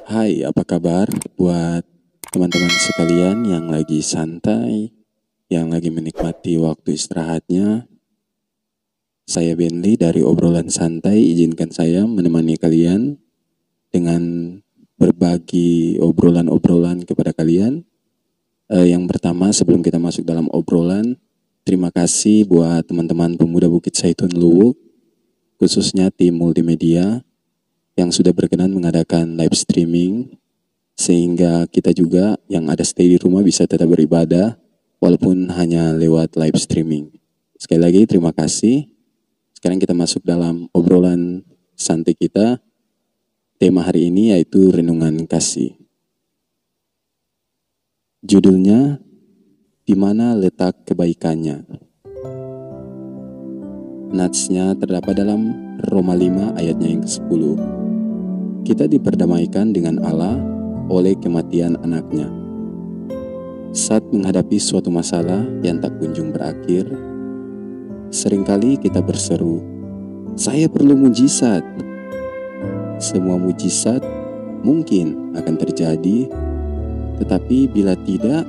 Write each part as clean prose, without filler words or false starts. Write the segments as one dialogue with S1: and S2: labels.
S1: Hai, apa kabar buat teman-teman sekalian yang lagi santai, yang lagi menikmati waktu istirahatnya? Saya Benly dari obrolan santai, izinkan saya menemani kalian dengan berbagi obrolan-obrolan kepada kalian. Yang pertama, sebelum kita masuk dalam obrolan, terima kasih buat teman-teman pemuda Bukit Saitun Luwuk, khususnya tim multimedia yang sudah berkenan mengadakan live streaming sehingga kita juga yang ada stay di rumah bisa tetap beribadah walaupun hanya lewat live streaming. Sekali lagi terima kasih. Sekarang kita masuk dalam obrolan santai kita. Tema hari ini yaitu renungan kasih. Judulnya, di mana letak kebaikannya? Natsnya terdapat dalam Roma 5 ayatnya yang ke-10. Kita diperdamaikan dengan Allah oleh kematian anaknya. Saat menghadapi suatu masalah yang tak kunjung berakhir, seringkali kita berseru, "Saya perlu mujizat." Semua mujizat mungkin akan terjadi, tetapi bila tidak,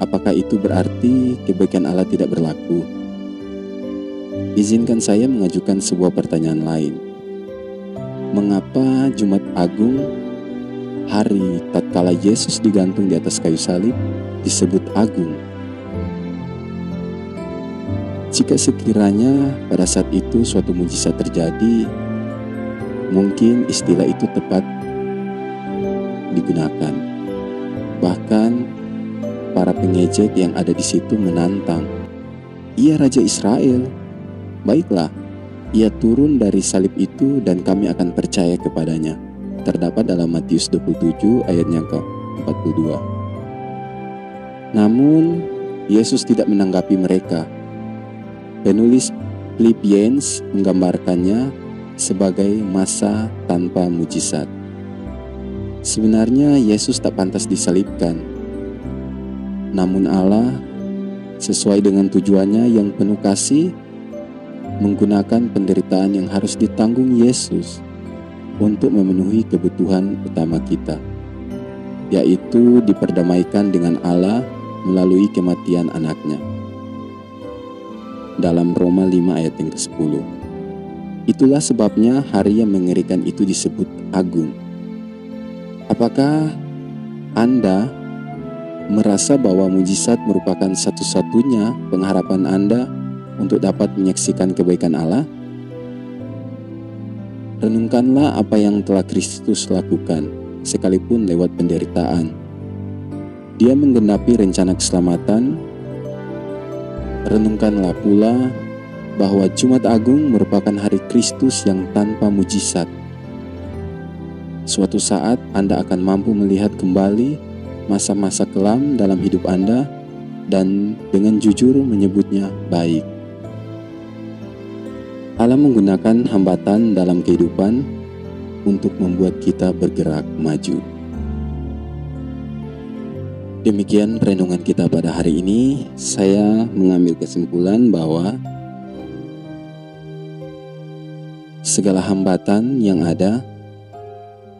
S1: apakah itu berarti kebaikan Allah tidak berlaku? Izinkan saya mengajukan sebuah pertanyaan lain. Mengapa Jumat Agung, hari tatkala Yesus digantung di atas kayu salib, disebut agung? Jika sekiranya pada saat itu suatu mujizat terjadi, mungkin istilah itu tepat digunakan. Bahkan para pengejek yang ada di situ menantang, "Ia Raja Israel. Baiklah, ia turun dari salib itu dan kami akan percaya kepadanya." Terdapat dalam Matius 27 ayatnya ke-42. Namun, Yesus tidak menanggapi mereka. Penulis Filipiens menggambarkannya sebagai masa tanpa mujizat. Sebenarnya Yesus tak pantas disalibkan. Namun Allah, sesuai dengan tujuannya yang penuh kasih, menggunakan penderitaan yang harus ditanggung Yesus untuk memenuhi kebutuhan utama kita, yaitu diperdamaikan dengan Allah melalui kematian anaknya. Dalam Roma 5 ayat yang ke-10. Itulah sebabnya hari yang mengerikan itu disebut agung. Apakah Anda merasa bahwa mujizat merupakan satu-satunya pengharapan Anda untuk dapat menyaksikan kebaikan Allah? Renungkanlah apa yang telah Kristus lakukan, sekalipun lewat penderitaan. Dia menggenapi rencana keselamatan. Renungkanlah pula bahwa Jumat Agung merupakan hari Kristus yang tanpa mujizat. Suatu saat Anda akan mampu melihat kembali masa-masa kelam dalam hidup Anda dan dengan jujur menyebutnya baik. Allah menggunakan hambatan dalam kehidupan untuk membuat kita bergerak maju. Demikian renungan kita pada hari ini. Saya mengambil kesimpulan bahwa segala hambatan yang ada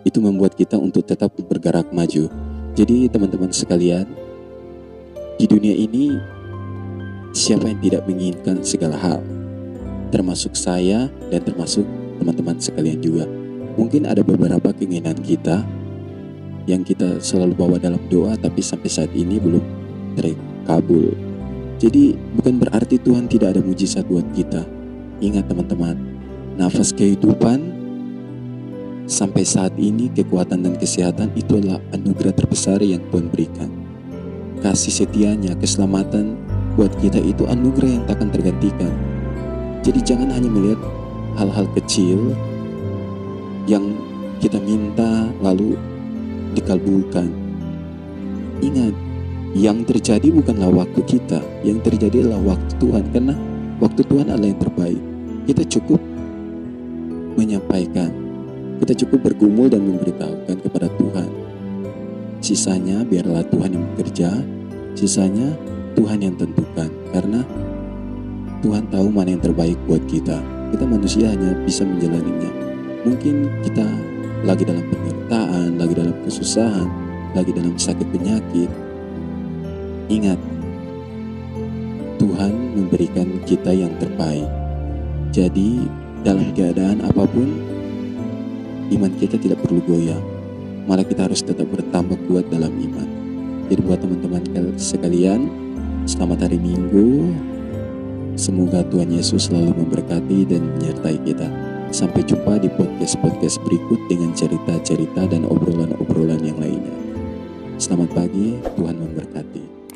S1: itu membuat kita untuk tetap bergerak maju. Jadi teman-teman sekalian, di dunia ini siapa yang tidak menginginkan segala hal? Termasuk saya dan termasuk teman-teman sekalian juga. Mungkin ada beberapa keinginan kita yang kita selalu bawa dalam doa, tapi sampai saat ini belum terkabul. Jadi bukan berarti Tuhan tidak ada mujizat buat kita. Ingat teman-teman, nafas kehidupan sampai saat ini, kekuatan dan kesehatan itu adalah anugerah terbesar yang Tuhan berikan. Kasih setianya, keselamatan buat kita itu anugerah yang tak akan tergantikan. Jadi jangan hanya melihat hal-hal kecil yang kita minta lalu dikabulkan. Ingat, yang terjadi bukanlah waktu kita, yang terjadi adalah waktu Tuhan, karena waktu Tuhan adalah yang terbaik. Kita cukup menyampaikan, kita cukup bergumul dan memberitahukan kepada Tuhan. Sisanya biarlah Tuhan yang bekerja, sisanya Tuhan yang tentukan, karena Tuhan tahu mana yang terbaik buat kita. Kita manusia hanya bisa menjalaninya. Mungkin kita lagi dalam penderitaan, lagi dalam kesusahan, lagi dalam sakit penyakit, ingat, Tuhan memberikan kita yang terbaik. Jadi dalam keadaan apapun, iman kita tidak perlu goyah, malah kita harus tetap bertambah kuat dalam iman. Jadi buat teman-teman sekalian, selamat hari Minggu. Semoga Tuhan Yesus selalu memberkati dan menyertai kita. Sampai jumpa di podcast-podcast berikut dengan cerita-cerita dan obrolan-obrolan yang lainnya. Selamat pagi, Tuhan memberkati.